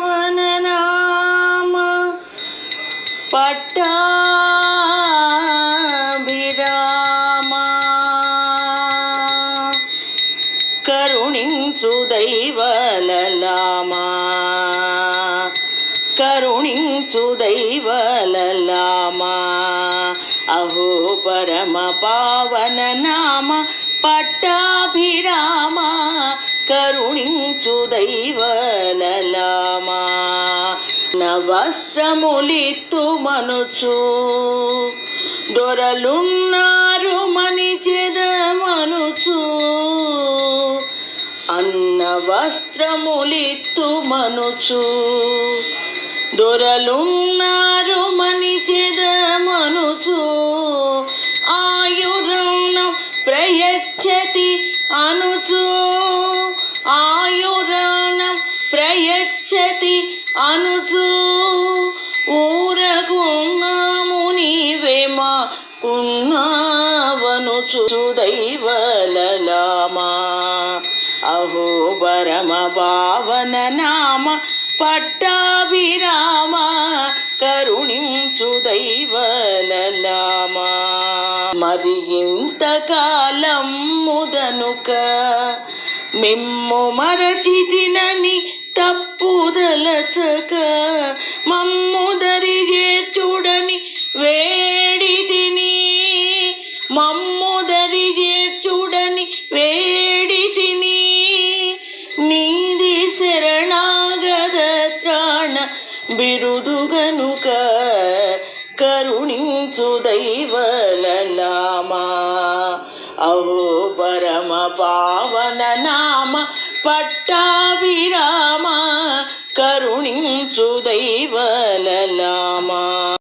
పావననామ పట్టాభిరామ కరుణించు దైవలలామా కరుణించు దైవలలామా అహో పరమ పావన నామ పట్టాభిరామ కరుణించు దైవలలామా నవస్త్రములిత్తు మనుచు దొరలున్నారు మనిచెదమనుచు అన్న వస్త్రములిత్తు మనుచు దొరలున్నారు మనిచెదమనుచు ఆయుర్ణం ప్రయచ్చతి అనుచు ఆయుర్ణం ప్రయచ్చతి అనుచు ఊరగున్నాము నీవేమా కున్నావనుచు దైవలలామా అహో పరమ భావన నామ పట్టాభిరామ కరుణించు దైవలలామా మరి ఇంతకాలం ముదనుక మిమ్ము మరచితినని తప్పుదలచక మమ్ము దరిగే చూడని వేడితిని మమ్ము దరిగే చూడని వేడితిని నీది శరణాగత త్రాణ బిరుదు గనుక కరుణించు దైవలలామా అహో పరమ పావన నామ పట్టాభిరామ కరుణించు దైవ